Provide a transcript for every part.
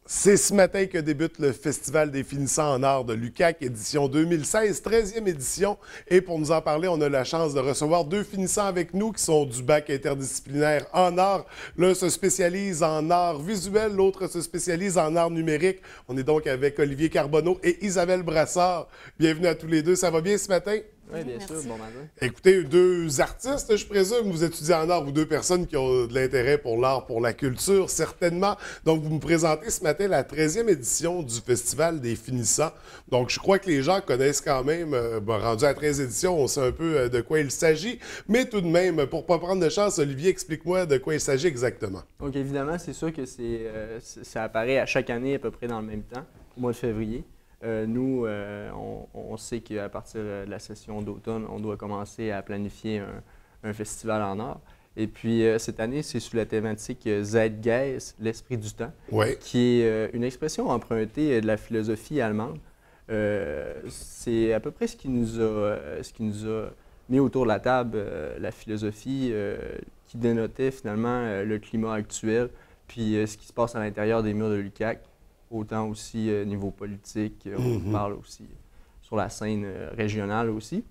C'est ce matin que débute le Festival des finissants en art de l'UQAC, édition 2016, 13e édition. Et pour nous en parler, on a la chance de recevoir deux finissants avec nous qui sont du bac interdisciplinaire en art. L'un se spécialise en art visuel, l'autre se spécialise en art numérique. On est donc avec Olivier Carbonneau et Isabelle Brassard. Bienvenue à tous les deux. Ça va bien ce matin? Oui, bien sûr. Bon matin. Écoutez, deux artistes, je présume. Vous étudiez en art ou deux personnes qui ont de l'intérêt pour l'art, pour la culture, certainement. Donc, vous me présentez ce matin la 13e édition du Festival des finissants. Donc, je crois que les gens connaissent quand même, rendu à 13 éditions, on sait un peu de quoi il s'agit. Mais tout de même, pour ne pas prendre de chance, Olivier, explique-moi de quoi il s'agit exactement. Donc, évidemment, c'est sûr que ça apparaît à chaque année à peu près dans le même temps, au mois de février. Nous, on sait qu'à partir de la session d'automne, on doit commencer à planifier un festival en art. Et puis, cette année, c'est sous la thématique Zeitgeist, l'esprit du temps, qui est une expression empruntée de la philosophie allemande. C'est à peu près ce qui nous a mis autour de la table la philosophie qui dénotait finalement le climat actuel, puis ce qui se passe à l'intérieur des murs de l'UQAC. Autant aussi niveau politique, on parle aussi sur la scène régionale aussi.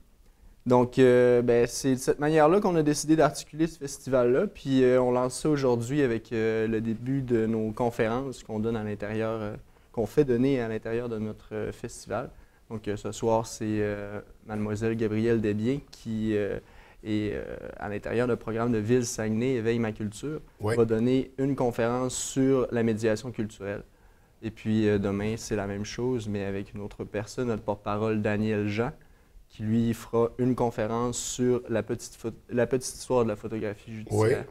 Donc, c'est de cette manière-là qu'on a décidé d'articuler ce festival-là. Puis, on lance ça aujourd'hui avec le début de nos conférences qu'on donne à l'intérieur, qu'on fait donner à l'intérieur de notre festival. Donc, ce soir, c'est Mademoiselle Gabrielle Desbiens qui est à l'intérieur du programme de Ville Saguenay Éveille ma culture, va donner une conférence sur la médiation culturelle. Et puis demain, c'est la même chose, mais avec une autre personne, notre porte-parole Daniel Jean, qui lui fera une conférence sur la petite histoire de la photographie judiciaire.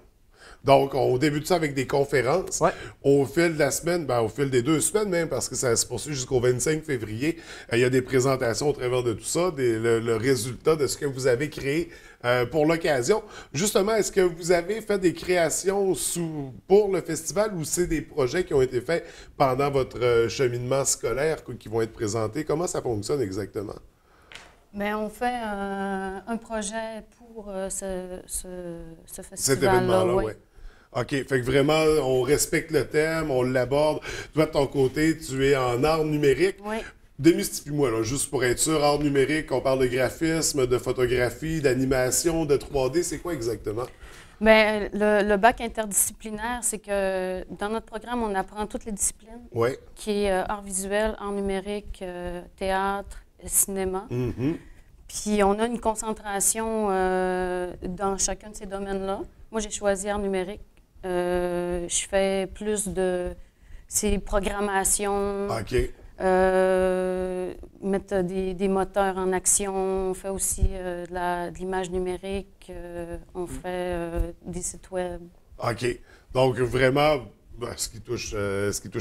Donc, on débute ça avec des conférences. Au fil de la semaine, au fil des 2 semaines même, parce que ça se poursuit jusqu'au 25 février, il y a des présentations au travers de tout ça, le résultat de ce que vous avez créé pour l'occasion. Justement, est-ce que vous avez fait des créations pour le festival ou c'est des projets qui ont été faits pendant votre cheminement scolaire qui vont être présentés? Comment ça fonctionne exactement? Bien, on fait un projet pour ce festival-là. Cet événement-là, oui. OK. Fait que vraiment, on respecte le thème, on l'aborde. Toi, de ton côté, tu es en art numérique. Oui. Démystifie-moi, là, juste pour être sûr, art numérique, on parle de graphisme, de photographie, d'animation, de 3D, c'est quoi exactement? Bien, le bac interdisciplinaire, c'est que dans notre programme, on apprend toutes les disciplines, qui est art visuel, art numérique, théâtre, cinéma. Puis on a une concentration dans chacun de ces domaines-là. Moi, j'ai choisi art numérique. Je fais plus de ces programmations, mettre des moteurs en action. On fait aussi de l'image numérique. On fait des sites web. OK. Donc, vraiment, ce qui touche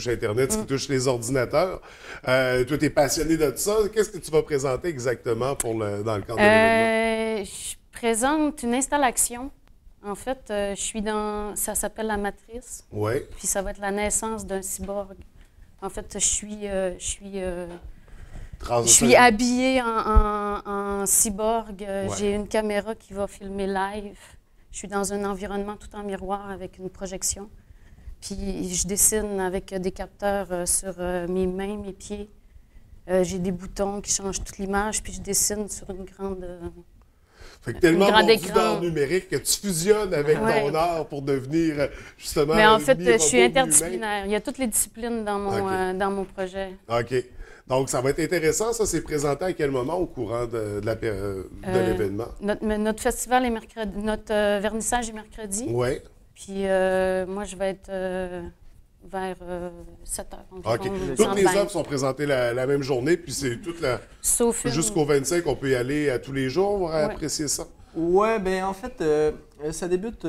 Internet, ce qui touche les ordinateurs. Toi, tu es passionné de ça. Qu'est-ce que tu vas présenter exactement dans le cadre de l'événement? Je présente une installation. En fait, je suis ça s'appelle La Matrice. Puis ça va être la naissance d'un cyborg. En fait, je suis habillée en cyborg. J'ai une caméra qui va filmer live. Je suis dans un environnement tout en miroir avec une projection. Puis je dessine avec des capteurs sur mes mains, mes pieds. J'ai des boutons qui changent toute l'image, puis je dessine sur une grande... Fait que tellement mordu d'art numérique que tu fusionnes avec ton art pour devenir justement... Mais en fait, je suis interdisciplinaire. Il y a toutes les disciplines dans mon projet. OK. Donc, ça va être intéressant. Ça, c'est présenté à quel moment au courant de l'événement? Notre festival est mercredi. Notre vernissage est mercredi. Puis moi, je vais être vers 7 heures. Toutes les œuvres sont présentées la même journée, puis c'est toute la... Sauf jusqu'au 25, on peut y aller à tous les jours pour apprécier ça? Oui, bien en fait, ça débute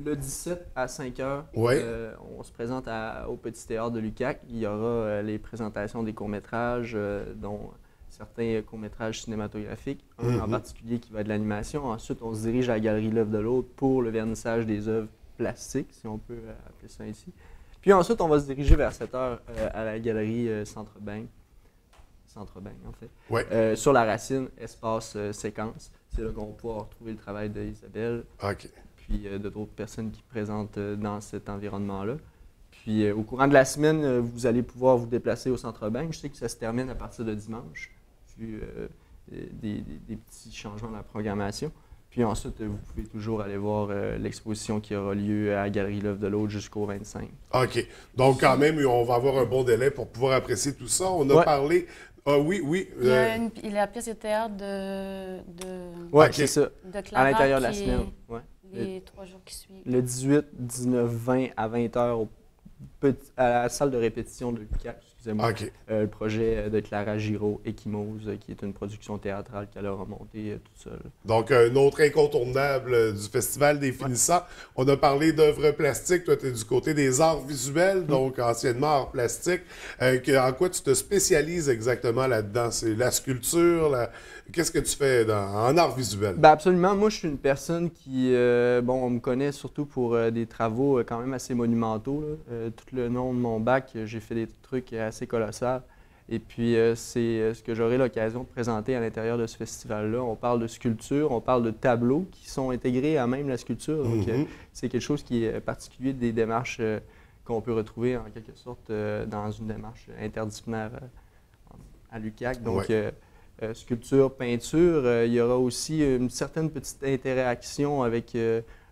le 17 à 5 heures. On se présente au Petit Théâtre de l'UQAC. Il y aura les présentations des courts-métrages, dont certains courts-métrages cinématographiques, un en particulier qui va être de l'animation. Ensuite, on se dirige à la Galerie L'Œuvre de l'Autre pour le vernissage des œuvres plastiques, si on peut appeler ça ainsi. Puis ensuite, on va se diriger vers 7 heures à la Galerie Centre-Bain, en fait, sur la Racine, espace séquence. C'est là qu'on va pouvoir retrouver le travail d'Isabelle, puis d'autres personnes qui présentent dans cet environnement-là. Puis au courant de la semaine, vous allez pouvoir vous déplacer au Centre Bank. Je sais que ça se termine à partir de dimanche, vu des petits changements dans la programmation. Puis ensuite, vous pouvez toujours aller voir l'exposition qui aura lieu à la Galerie L'Œuvre de l'Autre jusqu'au 25. OK. Donc quand même, on va avoir un bon délai pour pouvoir apprécier tout ça. On a parlé... Ah oui, oui. Il y a la pièce de théâtre de oui, c'est ça. De Clara, à l'intérieur de la semaine. Les 3 jours qui suivent. Le 18, 19, 20 à 20 heures à la salle de répétition de l'UQAC, excusez-moi. Okay. Le projet de Clara Giraud, Échymose, qui est une production théâtrale qu'elle a remontée toute seule. Donc, un autre incontournable du Festival des Finissants. On a parlé d'œuvres plastiques. Toi, tu es du côté des arts visuels, donc anciennement arts plastiques. En quoi tu te spécialises exactement là-dedans? C'est la sculpture? Qu'est-ce que tu fais en arts visuels? Ben absolument. Moi, je suis une personne qui... on me connaît surtout pour des travaux quand même assez monumentaux. Tout le long de mon bac, j'ai fait des trucs assez colossaux. Et puis, c'est ce que j'aurai l'occasion de présenter à l'intérieur de ce festival-là. On parle de sculpture, on parle de tableaux qui sont intégrés à même la sculpture. Donc, c'est quelque chose qui est particulier des démarches qu'on peut retrouver en quelque sorte dans une démarche interdisciplinaire à l'UQAC. Donc, sculpture, peinture, il y aura aussi une certaine petite interaction avec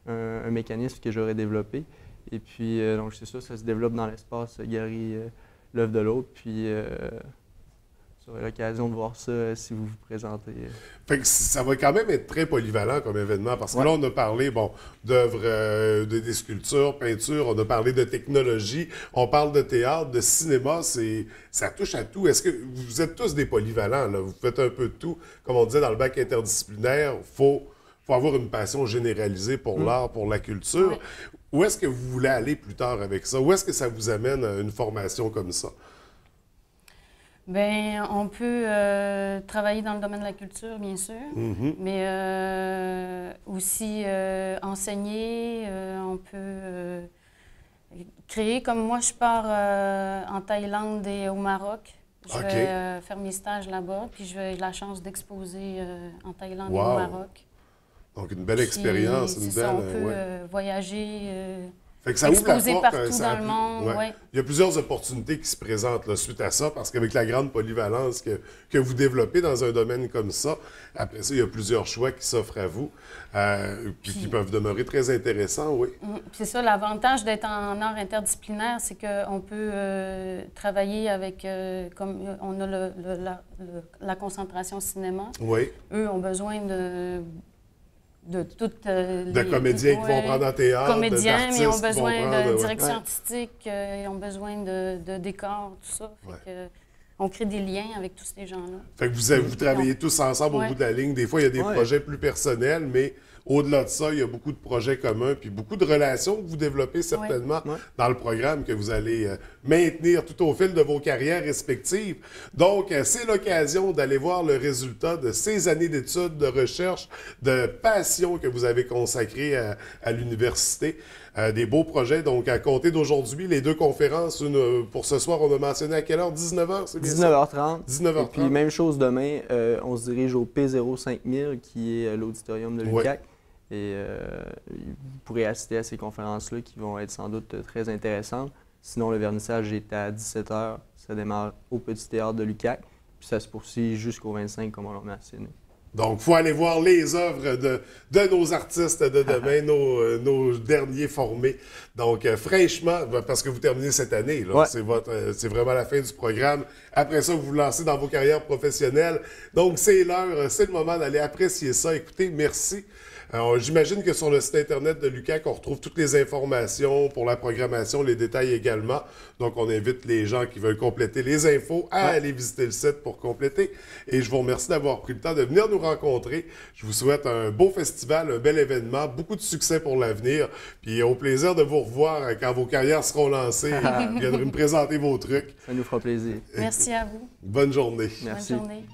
un mécanisme que j'aurais développé. Et puis, donc c'est ça, ça se développe dans l'espace Galerie L'Œuvre de l'Autre. Puis, vous aurez l'occasion de voir ça si vous vous présentez. Fait que ça va quand même être très polyvalent comme événement, parce que là, on a parlé d'œuvres, des sculptures, peintures, on a parlé de technologie, on parle de théâtre, de cinéma, ça touche à tout. Est-ce que vous êtes tous des polyvalents, là? Vous faites un peu de tout. Comme on disait dans le bac interdisciplinaire, faut avoir une passion généralisée pour l'art, pour la culture. Ouais. Où est-ce que vous voulez aller plus tard avec ça? Où est-ce que ça vous amène à une formation comme ça? Bien, on peut travailler dans le domaine de la culture, bien sûr, mais aussi enseigner. On peut créer. Comme moi, je pars en Thaïlande et au Maroc. Je vais faire mes stages là-bas, puis j'ai la chance d'exposer en Thaïlande et au Maroc. Donc, une belle expérience, une belle... on peut voyager... Fait que ça ouvre la porte, partout dans le monde. Ouais. Il y a plusieurs opportunités qui se présentent là, suite à ça, parce qu'avec la grande polyvalence que vous développez dans un domaine comme ça, après ça, il y a plusieurs choix qui s'offrent à vous, puis qui peuvent demeurer très intéressants, oui. C'est ça, l'avantage d'être en art interdisciplinaire, c'est qu'on peut travailler avec, comme on a la concentration cinéma. Oui. Eux ont besoin de toutes de comédiens qui vont prendre en théâtre, comédiens, mais ils ont besoin de direction artistique, ils ont besoin de décors, tout ça. Fait que, on crée des liens avec tous ces gens-là. Fait que vous travaillez tous ensemble au bout de la ligne. Des fois, il y a des projets plus personnels, mais au-delà de ça, il y a beaucoup de projets communs, puis beaucoup de relations que vous développez certainement dans le programme que vous allez maintenir tout au fil de vos carrières respectives. Donc, c'est l'occasion d'aller voir le résultat de ces années d'études, de recherche, de passion que vous avez consacrées à l'université. Des beaux projets. Donc, à compter d'aujourd'hui, les deux conférences, une pour ce soir, on a mentionné à quelle heure? 19h, c'est bien 19h30. 19h30. Et puis, même chose demain, on se dirige au P05000, qui est l'auditorium de l'UQAC. Et vous pourrez assister à ces conférences-là qui vont être sans doute très intéressantes. Sinon, le vernissage est à 17h. Ça démarre au Petit Théâtre de l'UQAC. Puis ça se poursuit jusqu'au 25, comme on l'a mentionné. Donc, il faut aller voir les œuvres de nos artistes de demain, nos derniers formés. Donc, fraîchement, parce que vous terminez cette année, là, c'est vraiment la fin du programme. Après ça, vous vous lancez dans vos carrières professionnelles. Donc, c'est l'heure, c'est le moment d'aller apprécier ça. Écoutez, merci. J'imagine que sur le site Internet de l'UQAC, on retrouve toutes les informations pour la programmation, les détails également. Donc, on invite les gens qui veulent compléter les infos à aller visiter le site pour compléter. Et je vous remercie d'avoir pris le temps de venir nous rencontrer. Je vous souhaite un beau festival, un bel événement, beaucoup de succès pour l'avenir. Puis au plaisir de vous revoir quand vos carrières seront lancées. Vous viendrez me présenter vos trucs. Ça nous fera plaisir. Merci à vous. Bonne journée. Merci. Bonne journée.